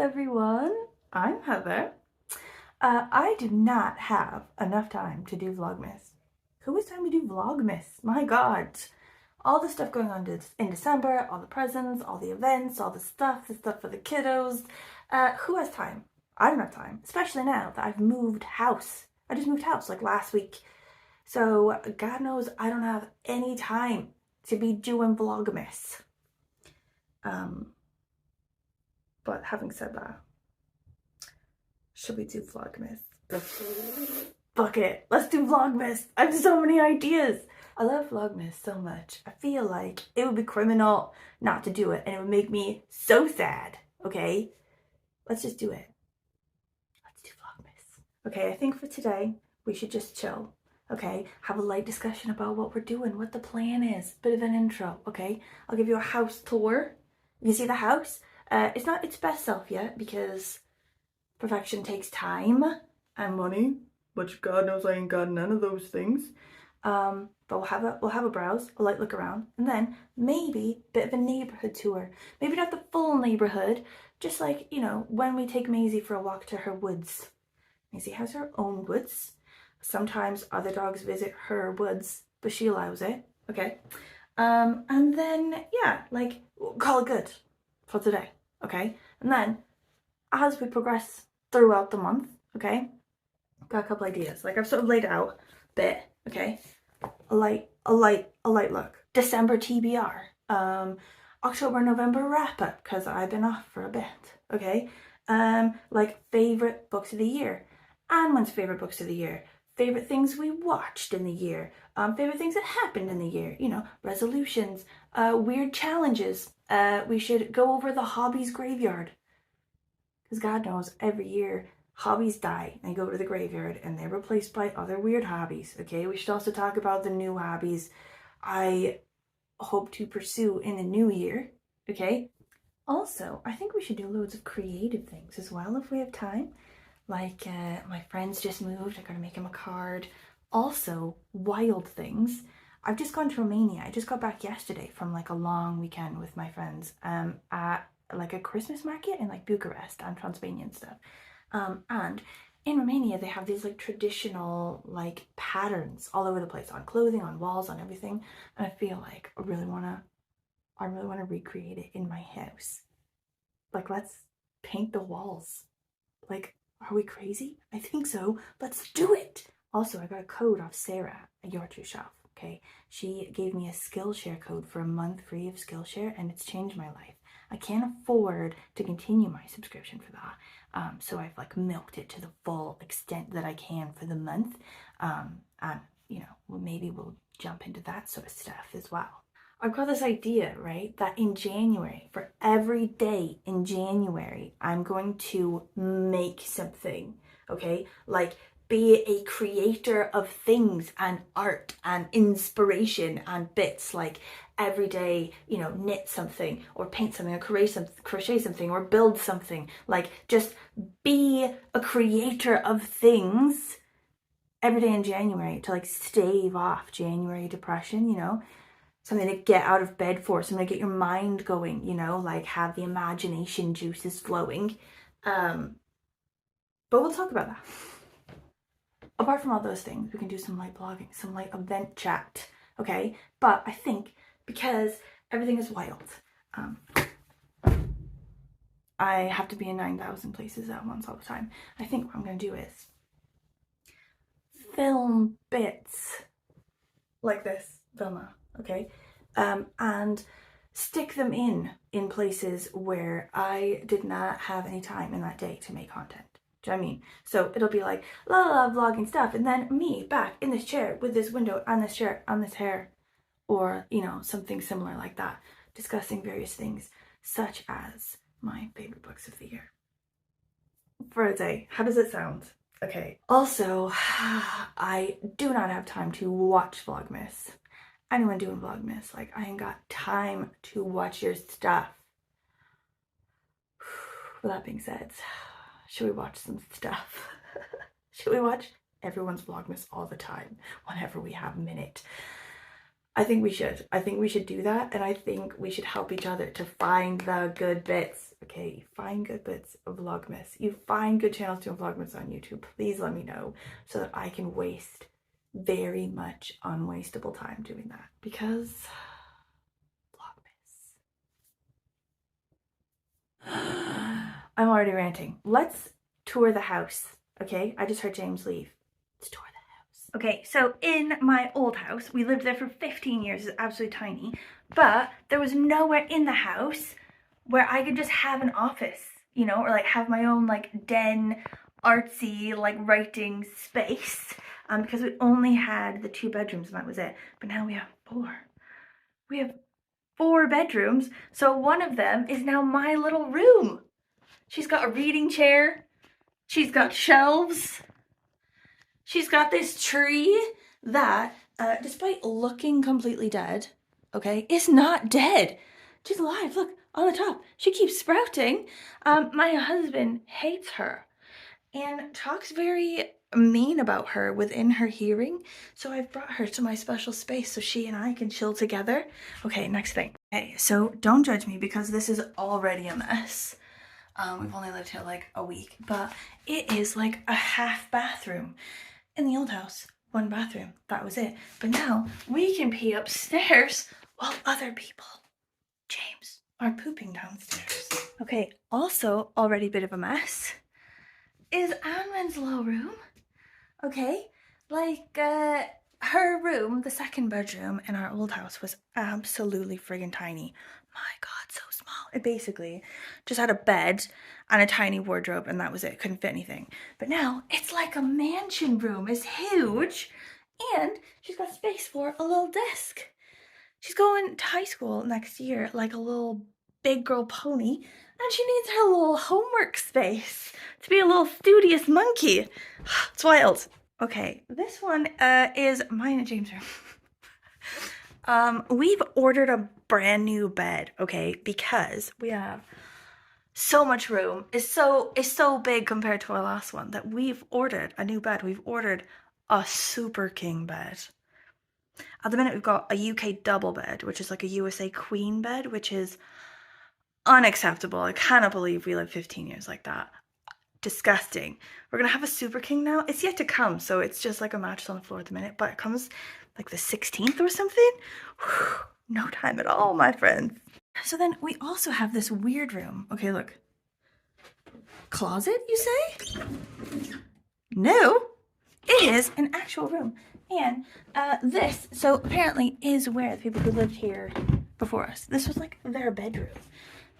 everyone. I'm Heather. I do not have enough time to do Vlogmas. Who has time to do Vlogmas? My God. All the stuff going on in December, all the presents, all the events, all the stuff for the kiddos. Who has time? I don't have time, especially now that I've moved house. I just moved house like last week. So God knows I don't have any time to be doing Vlogmas. But having said that, should we do Vlogmas? Fuck it, let's do Vlogmas. I have so many ideas. I love Vlogmas so much. I feel like it would be criminal not to do it, and it would make me so sad. Okay, let's just do it. Let's do Vlogmas. Okay, I think for today we should just chill. Okay, have a light discussion about what we're doing, what the plan is. Bit of an intro. Okay, I'll give you a house tour. You see the house? It's not its best self yet because perfection takes time and money, which God knows I ain't got none of those things. But we'll have a browse, a light look around, and then maybe a bit of a neighborhood tour. Maybe not the full neighborhood, just like, you know, when we take Maisie for a walk to her woods. Maisie has her own woods. Sometimes other dogs visit her woods, but she allows it. Okay. And then yeah, like, call it good for today. Okay. And then as we progress throughout the month, okay, got a couple ideas. Like I've sort of laid out a bit, okay, a light look. December TBR, October, November wrap up because I've been off for a bit, okay, like favorite books of the year, Anne's favorite books of the year, favorite things we watched in the year, favorite things that happened in the year, you know, resolutions, weird challenges. We should go over the hobbies graveyard. Because God knows every year hobbies die and go to the graveyard and they're replaced by other weird hobbies. Okay, we should also talk about the new hobbies I hope to pursue in the new year. Okay, also I think we should do loads of creative things as well if we have time. Like my friends just moved, I gotta make them a card. Also wild things. I've just gone to Romania. I just got back yesterday from like a long weekend with my friends at like a Christmas market in like Bucharest and Transylvania and stuff. And in Romania they have these like traditional like patterns all over the place, on clothing, on walls, on everything. And I feel like I really wanna recreate it in my house. Like, let's paint the walls. Like, are we crazy? I think so. Let's do it. Also, I got a code off Sarah at Your True Shelf. Okay, she gave me a Skillshare code for a month free of Skillshare, and it's changed my life. I can't afford to continue my subscription for that, so I've like milked it to the full extent that I can for the month, and you know, maybe we'll jump into that sort of stuff as well. I've got this idea, right, that in January, for every day in January, I'm going to make something, okay, like be a creator of things and art and inspiration and bits. Like every day, you know, knit something or paint something or crochet something or build something. Like just be a creator of things every day in January to like stave off January depression, you know, something to get out of bed for, something to get your mind going, you know, like have the imagination juices flowing. But we'll talk about that. Apart from all those things, we can do some light blogging, some light event chat, okay? But I think because everything is wild, I have to be in 9,000 places at once all the time. I think what I'm going to do is film bits like this, Vilma, okay? And stick them in places where I did not have any time in that day to make content. Do you know what I mean? So it'll be like la la la vlogging stuff, and then me back in this chair with this window and this shirt on this hair, or you know, something similar like that, discussing various things such as my favorite books of the year for a day. How does it sound? Okay. Also, I do not have time to watch Vlogmas. Anyone doing Vlogmas, like I ain't got time to watch your stuff. With that being said, should we watch some stuff? Should we watch everyone's Vlogmas all the time whenever we have a minute? I think we should. I think we should do that, and I think we should help each other to find the good bits. okay? You find good bits of Vlogmas. You find good channels doing Vlogmas on YouTube. Please let me know so that I can waste very much unwastable time doing that, because Vlogmas. I'm already ranting. Let's tour the house, okay? I just heard James leave. Let's tour the house. Okay, so in my old house, we lived there for 15 years. It's absolutely tiny, but there was nowhere in the house where I could just have an office, you know, or like have my own like den, artsy like writing space, because we only had the 2 bedrooms and that was it. But now we have 4. We have 4 bedrooms, so one of them is now my little room. She's got a reading chair, she's got shelves, she's got this tree that, despite looking completely dead, okay, is not dead. She's alive, look, on the top. She keeps sprouting. My husband hates her and talks very mean about her within her hearing. So I've brought her to my special space so she and I can chill together. Okay, next thing. Okay, so don't judge me because this is already a mess. We've only lived here like a week, but it is like a half bathroom. In the old house, 1 bathroom, that was it. But now we can pee upstairs while other people, James, are pooping downstairs. Okay, also already a bit of a mess is Anwen's little room. Okay, like her room, the 2nd bedroom in our old house, was absolutely friggin' tiny. My God, so small. It basically just had a bed and a tiny wardrobe and that was it. Couldn't fit anything. But now it's like a mansion room. It's huge and she's got space for a little desk. She's going to high school next year like a little big girl pony, and she needs her little homework space to be a little studious monkey. It's wild. Okay, this one is mine and James' room. We've ordered a brand new bed, okay, because we have so much room. It's so big compared to our last one that we've ordered a new bed. We've ordered a super king bed. At the minute, we've got a UK double bed, which is like a USA queen bed, which is unacceptable. I cannot believe we lived 15 years like that. Disgusting. We're gonna have a super king now. It's yet to come, so it's just like a mattress on the floor at the minute, but it comes like the 16th or something. Whew, no time at all, my friends. So then we also have this weird room. Okay, look. Closet, you say? No, it is an actual room. And this, so apparently, is where the people who lived here before us, this was like their bedroom.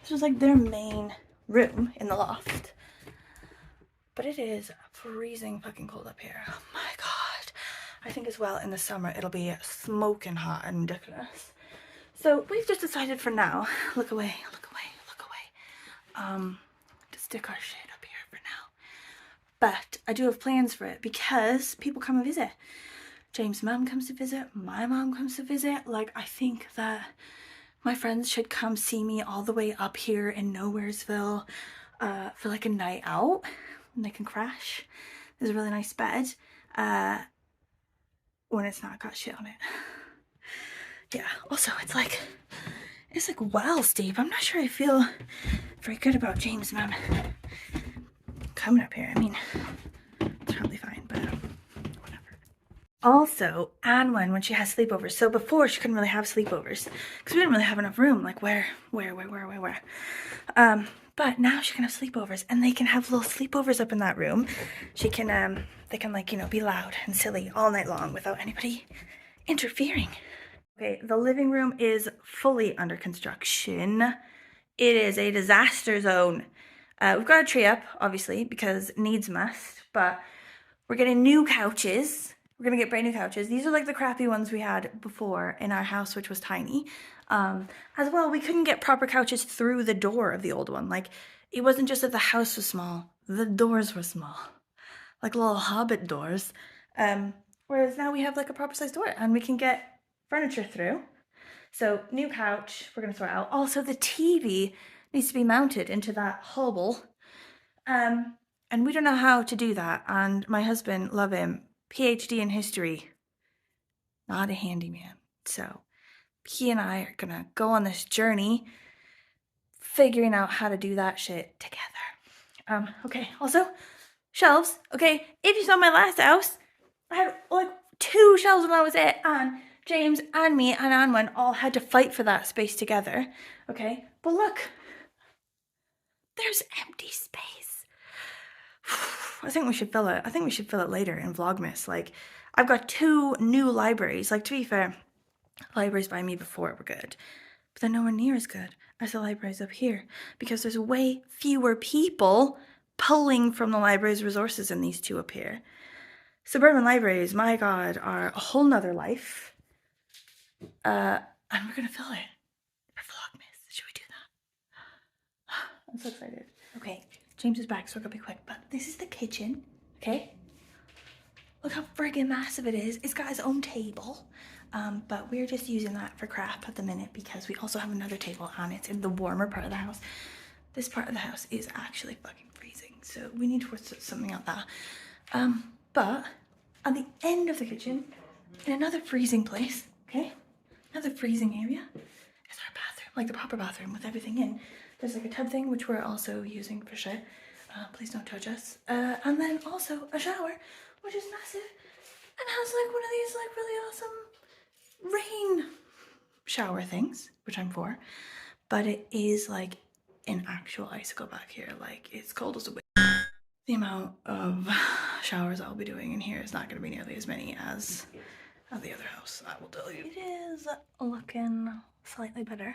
This was like their main room in the loft. But it is freezing fucking cold up here. Oh my God. I think as well in the summer it'll be smoking hot and ridiculous. So we've just decided for now, look away, to stick our shit up here for now. But I do have plans for it because people come and visit. James' mom comes to visit, my mom comes to visit. Like, I think that my friends should come see me all the way up here in Nowheresville for like a night out, and they can crash. There's a really nice bed when it's not got shit on it. Yeah, also it's like well steep. I'm not sure I feel very good about James' mom coming up here. I mean, it's probably fine, but whatever. Also, Anwen, when she has sleepovers, so before she couldn't really have sleepovers because we didn't really have enough room. Like where? But now she can have sleepovers, and they can have little sleepovers up in that room. She can, they can like, you know, be loud and silly all night long without anybody interfering. Okay, the living room is fully under construction. It is a disaster zone. We've got a tree up, obviously, because needs must, but we're getting new couches. We're gonna get brand new couches. These are like the crappy ones we had before in our house, which was tiny. As well, we couldn't get proper couches through the door of the old one. Like, it wasn't just that the house was small, the doors were small. Like little hobbit doors. Whereas now we have like a proper size door and we can get furniture through. So new couch, we're gonna throw out. Also the TV needs to be mounted into that hobble. And we don't know how to do that. And my husband, love him, PhD in history, not a handyman. So he and I are gonna go on this journey, figuring out how to do that shit together. Okay, also, shelves. Okay, if you saw my last house, I had like 2 shelves when I was it, and James and me and Anwen all had to fight for that space together. Okay, but look, there's empty space. I think we should fill it. I think we should fill it later in Vlogmas. Like, I've got 2 new libraries. Like, to be fair, libraries by me before were good, but they're nowhere near as good as the libraries up here because there's way fewer people pulling from the library's resources in these 2 up here. Suburban libraries, my God, are a whole nother life. And we're gonna fill it for Vlogmas. Should we do that? I'm so excited. Okay, James is back, so I gotta be quick, but this is the kitchen, okay? Look how friggin' massive it is. It's got its own table, but we're just using that for crap at the minute because we also have another table and it's in the warmer part of the house. This part of the house is actually fucking freezing, so we need to work something out that. But at the end of the kitchen, in another freezing place, okay? Another freezing area is our bathroom, like the proper bathroom with everything in. There's like a tub thing, which we're also using for sure. Please don't touch us. And then also a shower, which is massive and has like one of these like really awesome rain shower things, which I'm for. But it is like an actual icicle back here. Like, it's cold as a witch. The amount of showers I'll be doing in here is not going to be nearly as many as at the other house, I will tell you. It is looking slightly better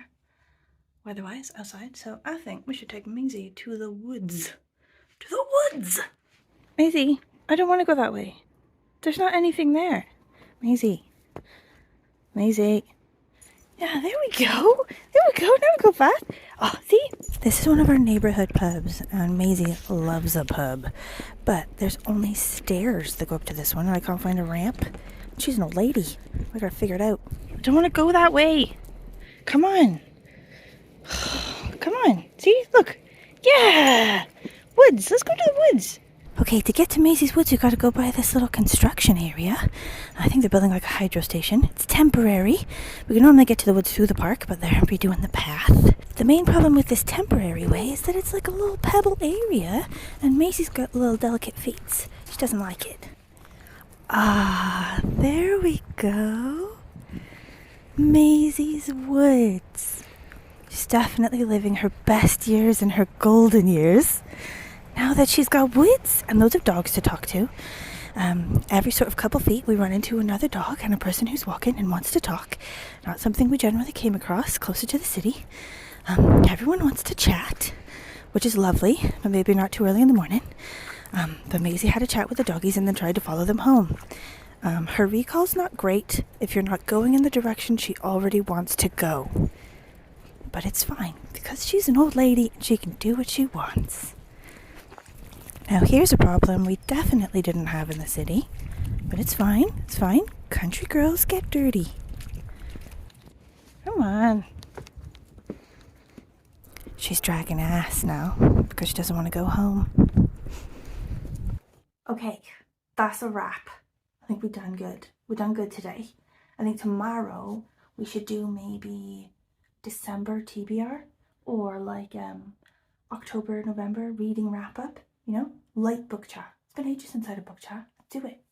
weather-wise outside, so I think we should take Maisie to the woods. To the woods! Maisie, I don't want to go that way. There's not anything there. Maisie. Maisie. Yeah, there we go. There we go. Now we go back. Oh, see? This is one of our neighborhood pubs, and Maisie loves a pub. But there's only stairs that go up to this one, and I can't find a ramp. She's an old lady. I gotta figure it out. I don't want to go that way. Come on. Come on. See? Look. Yeah. Woods. Let's go to the woods. Okay, to get to Maisie's woods, you gotta go by this little construction area. I think they're building like a hydro station. It's temporary. We can normally get to the woods through the park, but they're redoing the path. The main problem with this temporary way is that it's like a little pebble area, and Maisie's got little delicate feet. She doesn't like it. Ah, there we go. Maisie's woods. She's definitely living her best years and her golden years. Now that she's got woods and loads of dogs to talk to, every sort of couple feet we run into another dog and a person who's walking and wants to talk. Not something we generally came across closer to the city. Everyone wants to chat, which is lovely, but maybe not too early in the morning. But Maisie had a chat with the doggies and then tried to follow them home. Her recall's not great if you're not going in the direction she already wants to go. But it's fine, because she's an old lady and she can do what she wants. Now here's a problem we definitely didn't have in the city, but it's fine, it's fine. Country girls get dirty. Come on. She's dragging ass now because she doesn't want to go home. Okay, that's a wrap. I think we've done good. We've done good today. I think tomorrow we should do maybe December TBR or like October, November reading wrap up. You know, light book chat. It's been ages since I had a book chat. Let's do it.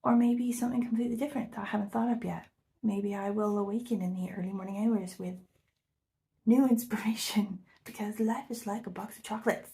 Or maybe something completely different that I haven't thought of yet. Maybe I will awaken in the early morning hours with new inspiration because life is like a box of chocolates.